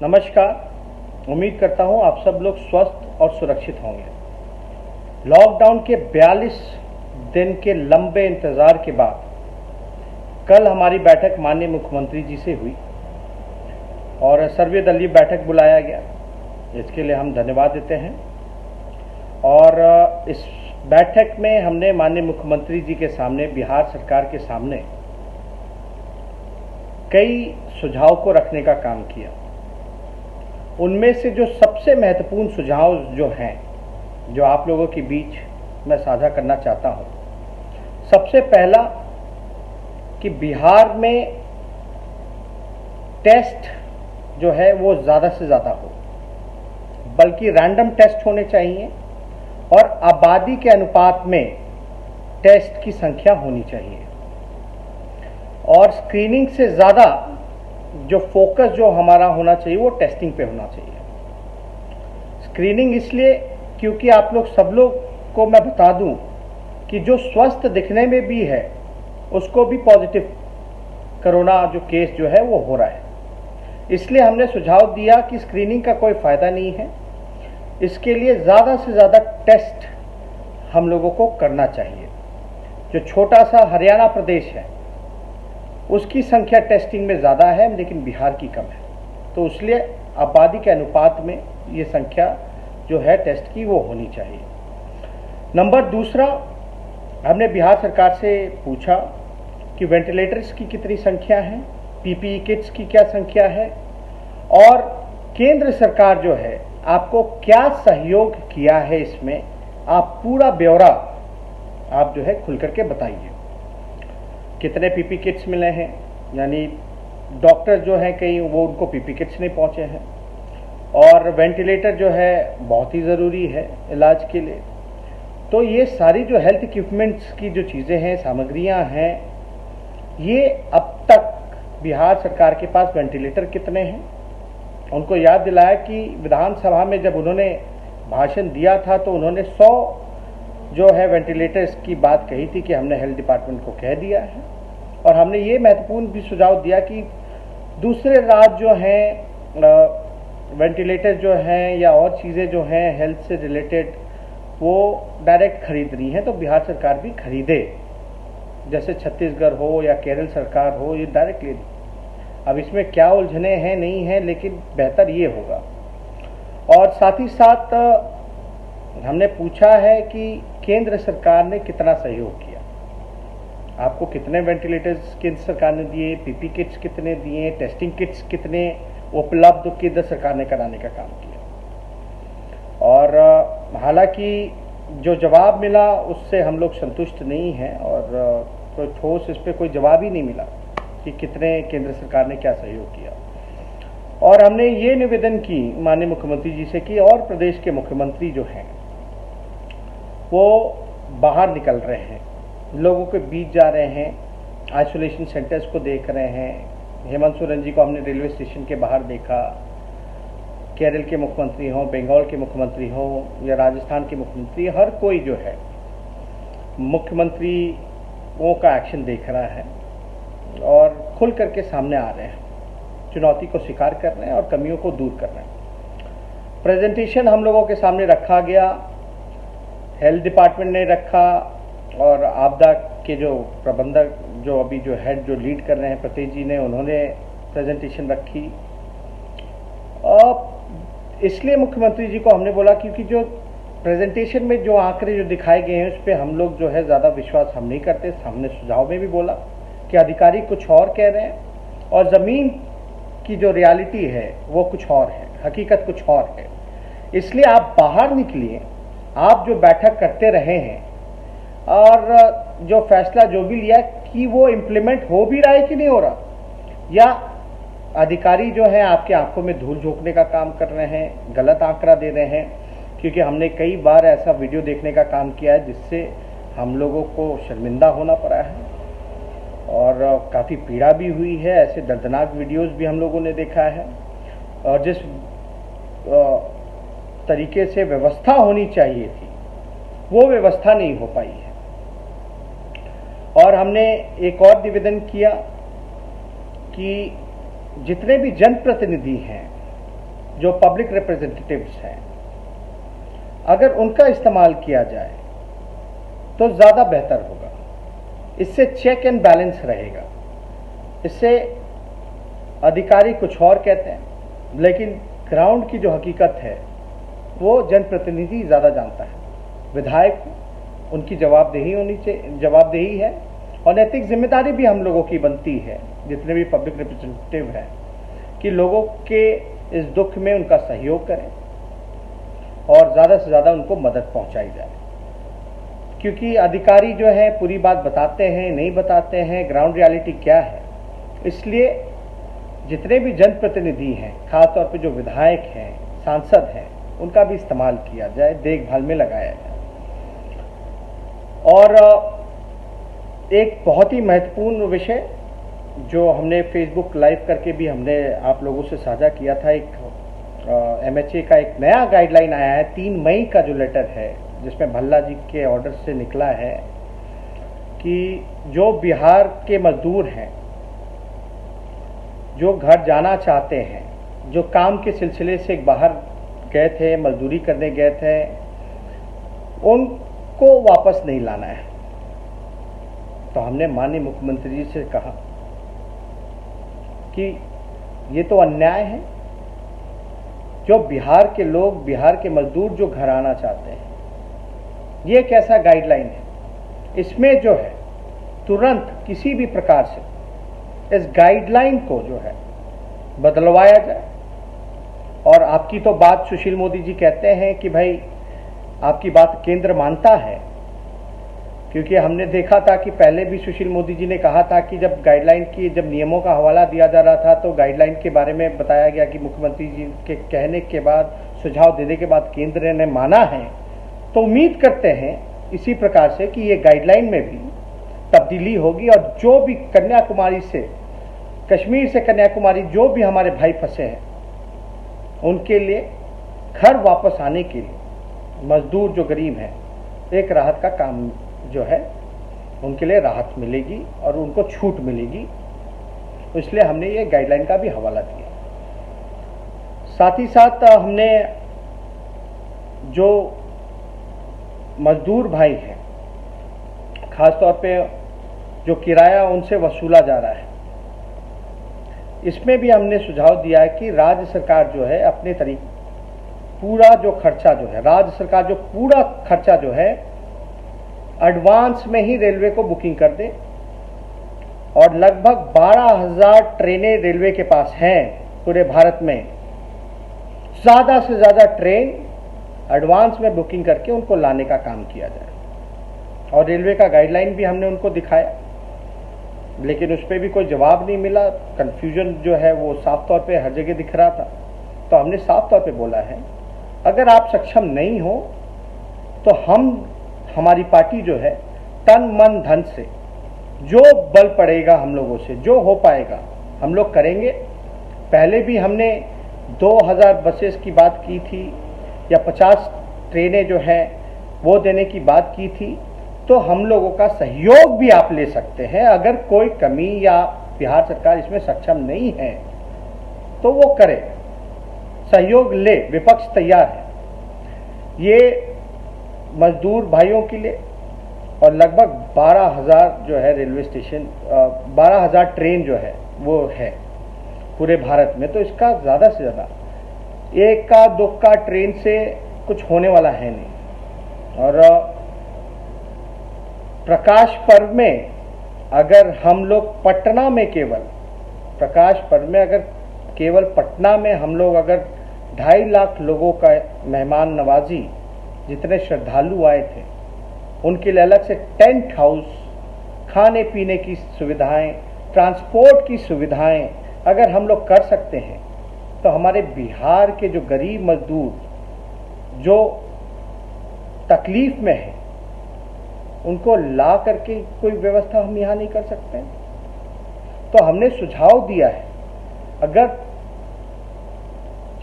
नमस्कार। उम्मीद करता हूं आप सब लोग स्वस्थ और सुरक्षित होंगे। लॉकडाउन के 42 दिन के लंबे इंतजार के बाद कल हमारी बैठक माननीय मुख्यमंत्री जी से हुई और सर्वदलीय बैठक बुलाया गया। इसके लिए हम धन्यवाद देते हैं। और इस बैठक में हमने माननीय मुख्यमंत्री जी के सामने, बिहार सरकार के सामने कई सुझाव को रखने का काम किया। उनमें से जो सबसे महत्वपूर्ण सुझाव जो हैं, जो आप लोगों के बीच मैं साझा करना चाहता हूं, सबसे पहला कि बिहार में टेस्ट जो है वो ज़्यादा से ज़्यादा हो, बल्कि रैंडम टेस्ट होने चाहिए और आबादी के अनुपात में टेस्ट की संख्या होनी चाहिए। और स्क्रीनिंग से ज़्यादा जो फोकस जो हमारा होना चाहिए वो टेस्टिंग पे होना चाहिए। स्क्रीनिंग इसलिए क्योंकि आप लोग सब लोग को मैं बता दूं कि जो स्वस्थ दिखने में भी है उसको भी पॉजिटिव कोरोना जो केस जो है वो हो रहा है। इसलिए हमने सुझाव दिया कि स्क्रीनिंग का कोई फ़ायदा नहीं है, इसके लिए ज़्यादा से ज़्यादा टेस्ट हम लोगों को करना चाहिए। जो छोटा सा हरियाणा प्रदेश है उसकी संख्या टेस्टिंग में ज़्यादा है, लेकिन बिहार की कम है, तो इसलिए आबादी के अनुपात में ये संख्या जो है टेस्ट की वो होनी चाहिए। नंबर दूसरा, हमने बिहार सरकार से पूछा कि वेंटिलेटर्स की कितनी संख्या है, पीपीई किट्स की क्या संख्या है और केंद्र सरकार जो है आपको क्या सहयोग किया है, इसमें आप पूरा ब्यौरा आप जो है खुल करके बताइए। कितने पीपी किट्स मिले हैं, यानी डॉक्टर जो हैं कई वो उनको पीपी किट्स नहीं पहुंचे हैं, और वेंटिलेटर जो है बहुत ही ज़रूरी है इलाज के लिए। तो ये सारी जो हेल्थ इक्विपमेंट्स की जो चीज़ें हैं, सामग्रियां हैं, ये अब तक बिहार सरकार के पास वेंटिलेटर कितने हैं उनको याद दिलाया कि विधानसभा में जब उन्होंने भाषण दिया था तो उन्होंने 100 जो है वेंटिलेटर्स की बात कही थी कि हमने हेल्थ डिपार्टमेंट को कह दिया है। और हमने ये महत्वपूर्ण भी सुझाव दिया कि दूसरे राज्य जो हैं वेंटिलेटर जो हैं या और चीज़ें जो हैं हेल्थ से रिलेटेड वो डायरेक्ट खरीदनी है तो बिहार सरकार भी खरीदे, जैसे छत्तीसगढ़ हो या केरल सरकार हो, ये डायरेक्ट ले। अब इसमें क्या उलझने हैं नहीं हैं, लेकिन बेहतर ये होगा। और साथ ही साथ हमने पूछा है कि केंद्र सरकार ने कितना सहयोग किया, आपको कितने वेंटिलेटर्स केंद्र सरकार ने दिए, पीपी किट्स कितने दिए, टेस्टिंग किट्स कितने उपलब्ध केंद्र सरकार ने कराने का काम किया। और हालांकि जो जवाब मिला उससे हम लोग संतुष्ट नहीं हैं और कोई ठोस इस पर कोई जवाब ही नहीं मिला कि कितने केंद्र सरकार ने क्या सहयोग किया। और हमने ये निवेदन की माननीय मुख्यमंत्री जी से कि और प्रदेश के मुख्यमंत्री जो हैं वो बाहर निकल रहे हैं, लोगों के बीच जा रहे हैं, आइसोलेशन सेंटर्स को देख रहे हैं। हेमंत सोरेन जी को हमने रेलवे स्टेशन के बाहर देखा। केरल के मुख्यमंत्री हों, बंगाल के मुख्यमंत्री हों या राजस्थान के मुख्यमंत्री, हर कोई जो है मुख्यमंत्रियों का एक्शन देख रहा है और खुल करके सामने आ रहे हैं, चुनौती को स्वीकार कर रहे हैं और कमियों को दूर कर रहे हैं। प्रेजेंटेशन हम लोगों के सामने रखा गया, हेल्थ डिपार्टमेंट ने रखा और आपदा के जो प्रबंधक जो अभी जो हेड जो लीड कर रहे हैं प्रतीक जी ने, उन्होंने प्रेजेंटेशन रखी। और इसलिए मुख्यमंत्री जी को हमने बोला क्योंकि जो प्रेजेंटेशन में जो आंकड़े जो दिखाए गए हैं उस पर हम लोग जो है ज़्यादा विश्वास हम नहीं करते। हमने सुझाव में भी बोला कि अधिकारी कुछ और कह रहे हैं और ज़मीन की जो रियलिटी है वो कुछ और है, हकीकत कुछ और है। इसलिए आप बाहर निकलिए, आप जो बैठक करते रहे हैं और जो फैसला जो भी लिया कि वो इम्प्लीमेंट हो भी रहा है कि नहीं हो रहा, या अधिकारी जो है आपके आंखों में धूल झोंकने का काम कर रहे हैं, गलत आंकड़ा दे रहे हैं। क्योंकि हमने कई बार ऐसा वीडियो देखने का काम किया है जिससे हम लोगों को शर्मिंदा होना पड़ा है और काफ़ी पीड़ा भी हुई है। ऐसे दर्दनाक वीडियोस भी हम लोगों ने देखा है और जिस तरीके से व्यवस्था होनी चाहिए थी वो व्यवस्था नहीं हो पाई है। और हमने एक और निवेदन किया कि जितने भी जनप्रतिनिधि हैं जो पब्लिक रिप्रेजेंटेटिव्स हैं, अगर उनका इस्तेमाल किया जाए तो ज़्यादा बेहतर होगा। इससे चेक एंड बैलेंस रहेगा। इससे अधिकारी कुछ और कहते हैं, लेकिन ग्राउंड की जो हकीकत है वो जनप्रतिनिधि ज़्यादा जानता है। विधायक उनकी जवाबदेही है और नैतिक जिम्मेदारी भी हम लोगों की बनती है, जितने भी पब्लिक रिप्रेजेंटेटिव हैं, कि लोगों के इस दुख में उनका सहयोग करें और ज़्यादा से ज़्यादा उनको मदद पहुंचाई जाए। क्योंकि अधिकारी जो है पूरी बात बताते हैं, नहीं बताते हैं, ग्राउंड रियलिटी क्या है। इसलिए जितने भी जनप्रतिनिधि हैं, खासतौर पे जो विधायक हैं, सांसद हैं, उनका भी इस्तेमाल किया जाए, देखभाल में लगाया जाए। और एक बहुत ही महत्वपूर्ण विषय जो हमने फेसबुक लाइव करके भी हमने आप लोगों से साझा किया था, एक MHA का एक नया गाइडलाइन आया है 3 मई का जो लेटर है, जिसमें भल्ला जी के ऑर्डर से निकला है कि जो बिहार के मजदूर हैं, जो घर जाना चाहते हैं, जो काम के सिलसिले से बाहर गए थे, मजदूरी करने गए थे, उनको वापस नहीं लाना है। तो हमने माननीय मुख्यमंत्री जी से कहा कि ये तो अन्याय है। जो बिहार के लोग, बिहार के मजदूर जो घर आना चाहते हैं, ये एक ऐसा गाइडलाइन है, इसमें जो है तुरंत किसी भी प्रकार से इस गाइडलाइन को जो है बदलवाया जाए। और आपकी तो बात सुशील मोदी जी कहते हैं कि भाई आपकी बात केंद्र मानता है, क्योंकि हमने देखा था कि पहले भी सुशील मोदी जी ने कहा था कि जब गाइडलाइन की, जब नियमों का हवाला दिया जा रहा था तो गाइडलाइन के बारे में बताया गया कि मुख्यमंत्री जी के कहने के बाद, सुझाव देने के बाद केंद्र ने माना है। तो उम्मीद करते हैं इसी प्रकार से कि ये गाइडलाइन में भी तब्दीली होगी और जो भी कन्याकुमारी से, कश्मीर से कन्याकुमारी जो भी हमारे भाई फंसे हैं, उनके लिए घर वापस आने के लिए, मजदूर जो गरीब हैं, एक राहत का काम जो है, उनके लिए राहत मिलेगी और उनको छूट मिलेगी। इसलिए हमने ये गाइडलाइन का भी हवाला दिया। साथ ही साथ हमने जो मजदूर भाई हैं, खासतौर पे जो किराया उनसे वसूला जा रहा है, इसमें भी हमने सुझाव दिया है कि राज्य सरकार जो है अपने तरीके पूरा जो खर्चा जो है, राज्य सरकार जो पूरा खर्चा जो है एडवांस में ही रेलवे को बुकिंग कर दे। और लगभग 12,000 ट्रेनें रेलवे के पास हैं पूरे भारत में। ज़्यादा से ज़्यादा ट्रेन एडवांस में बुकिंग करके उनको लाने का काम किया जाए। और रेलवे का गाइडलाइन भी हमने उनको दिखाया, लेकिन उस पर भी कोई जवाब नहीं मिला। कन्फ्यूजन जो है वो साफ तौर पे हर जगह दिख रहा था। तो हमने साफ तौर पे बोला है, अगर आप सक्षम नहीं हो तो हमारी पार्टी जो है तन मन धन से जो बल पड़ेगा हम लोगों से, जो हो पाएगा हम लोग करेंगे। पहले भी हमने 2000 बसेस की बात की थी या 50 ट्रेनें जो हैं वो देने की बात की थी। तो हम लोगों का सहयोग भी आप ले सकते हैं। अगर कोई कमी या बिहार सरकार इसमें सक्षम नहीं है तो वो करे, सहयोग ले, विपक्ष तैयार है। ये मजदूर भाइयों के लिए और लगभग 12,000 जो है रेलवे स्टेशन, 12,000 ट्रेन जो है वो है पूरे भारत में। तो इसका ज़्यादा से ज़्यादा एक का दो का ट्रेन से कुछ होने वाला है नहीं। और प्रकाश पर्व में अगर हम लोग पटना में प्रकाश पर्व में अगर केवल पटना में हम लोग अगर 2.5 लाख लोगों का मेहमान नवाजी, जितने श्रद्धालु आए थे, उनके लिए अलग से टेंट हाउस, खाने पीने की सुविधाएं, ट्रांसपोर्ट की सुविधाएं अगर हम लोग कर सकते हैं तो हमारे बिहार के जो गरीब मजदूर जो तकलीफ में हैं, उनको ला करके कोई व्यवस्था हम यहाँ नहीं कर सकते हैं। तो हमने सुझाव दिया है, अगर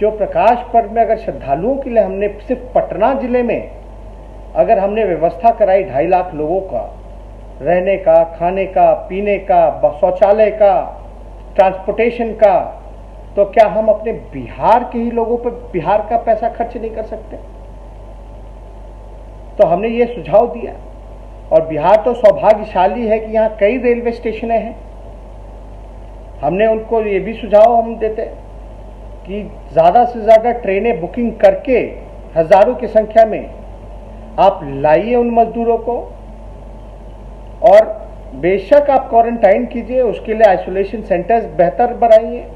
जो प्रकाश पर्व में अगर श्रद्धालुओं के लिए हमने सिर्फ पटना जिले में अगर हमने व्यवस्था कराई 2.5 लाख लोगों का रहने का, खाने का, पीने का, शौचालय का, ट्रांसपोर्टेशन का, तो क्या हम अपने बिहार के ही लोगों पर बिहार का पैसा खर्च नहीं कर सकते? तो हमने ये सुझाव दिया। और बिहार तो सौभाग्यशाली है कि यहाँ कई रेलवे स्टेशन हैं। हमने उनको ये भी सुझाव हम देते कि ज़्यादा से ज़्यादा ट्रेनें बुकिंग करके हज़ारों की संख्या में आप लाइए उन मजदूरों को, और बेशक आप क्वारंटाइन कीजिए, उसके लिए आइसोलेशन सेंटर्स बेहतर बनाइए,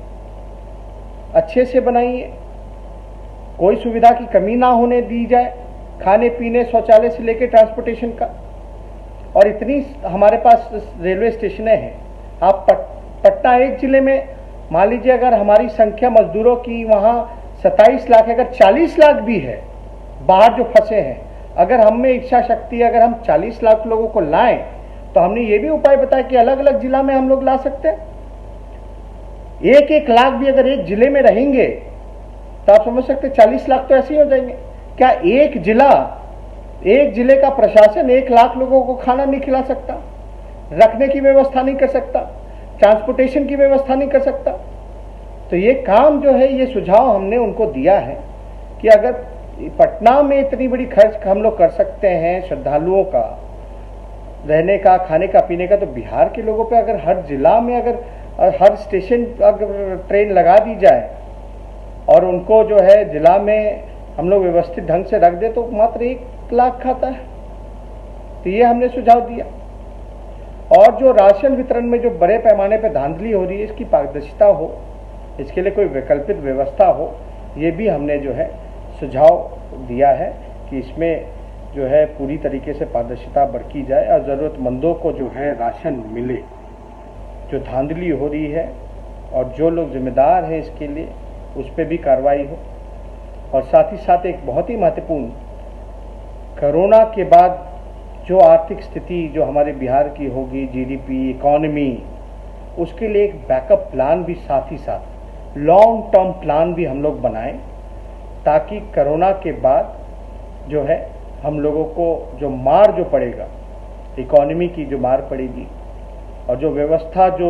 अच्छे से बनाइए, कोई सुविधा की कमी ना होने दी जाए, खाने पीने शौचालय से लेकर ट्रांसपोर्टेशन का। और इतनी हमारे पास रेलवे स्टेशन हैं। आप पटना एक जिले में मान लीजिए, अगर हमारी संख्या मजदूरों की वहाँ 27 लाख है, अगर 40 लाख भी है बाहर जो फंसे हैं, अगर हम में इच्छा शक्ति, अगर हम 40 लाख लोगों को लाएं, तो हमने ये भी उपाय बताया कि अलग अलग जिला में हम लोग ला सकते हैं। 1-1 लाख भी अगर एक जिले में रहेंगे तो आप समझ सकते 40 लाख तो ऐसे ही हो जाएंगे। क्या एक जिले का प्रशासन 1 लाख लोगों को खाना नहीं खिला सकता, रखने की व्यवस्था नहीं कर सकता, ट्रांसपोर्टेशन की व्यवस्था नहीं कर सकता? तो ये काम जो है, ये सुझाव हमने उनको दिया है कि अगर पटना में इतनी बड़ी खर्च हम लोग कर सकते हैं श्रद्धालुओं का रहने का, खाने का, पीने का, तो बिहार के लोगों पे अगर हर जिला में अगर हर स्टेशन अगर ट्रेन लगा दी जाए और उनको जो है जिला में हम लोग व्यवस्थित ढंग से रख दे, तो मात्र 1 लाख खाता है। तो ये हमने सुझाव दिया। और जो राशन वितरण में जो बड़े पैमाने पर धांधली हो रही है, इसकी पारदर्शिता हो, इसके लिए कोई वैकल्पिक व्यवस्था हो, ये भी हमने जो है सुझाव दिया है कि इसमें जो है पूरी तरीके से पारदर्शिता बरती जाए और ज़रूरतमंदों को जो है राशन मिले। जो धांधली हो रही है और जो लोग जिम्मेदार हैं इसके लिए, उस पर भी कार्रवाई हो। और साथ ही साथ एक बहुत ही महत्वपूर्ण, कोरोना के बाद जो आर्थिक स्थिति जो हमारे बिहार की होगी, जीडीपी, इकोनॉमी, उसके लिए एक बैकअप प्लान भी, साथ ही साथ लॉन्ग टर्म प्लान भी हम लोग बनाएं, ताकि कोरोना के बाद जो है हम लोगों को जो मार जो पड़ेगा, इकोनॉमी की जो मार पड़ेगी और जो व्यवस्था जो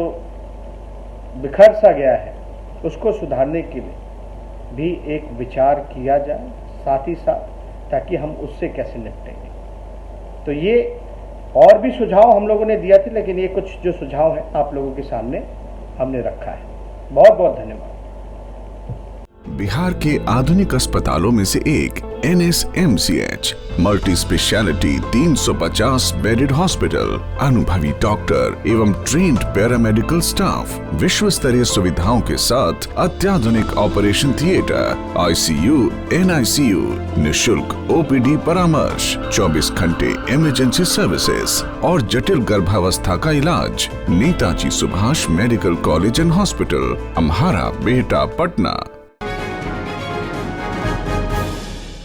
बिखर सा गया है, उसको सुधारने के लिए भी एक विचार किया जाए साथ ही साथ, ताकि हम उससे कैसे निपटेंगे। तो ये और भी सुझाव हम लोगों ने दिया थे, लेकिन ये कुछ जो सुझाव हैं आप लोगों के सामने हमने रखा है। बहुत बहुत धन्यवाद। बिहार के आधुनिक अस्पतालों में से एक NSMCH multi speciality 350 bedded hospital, अनुभवी डॉक्टर एवं ट्रेन्ड पैरामेडिकल स्टाफ, विश्व स्तरीय सुविधाओं के साथ अत्याधुनिक ऑपरेशन थिएटर, ICU, NICU, निशुल्क OPD परामर्श, 24 घंटे इमरजेंसी सर्विसेज और जटिल गर्भावस्था का इलाज। Netaji Subhash medical college and hospital, Amhara, Bihta, Patna.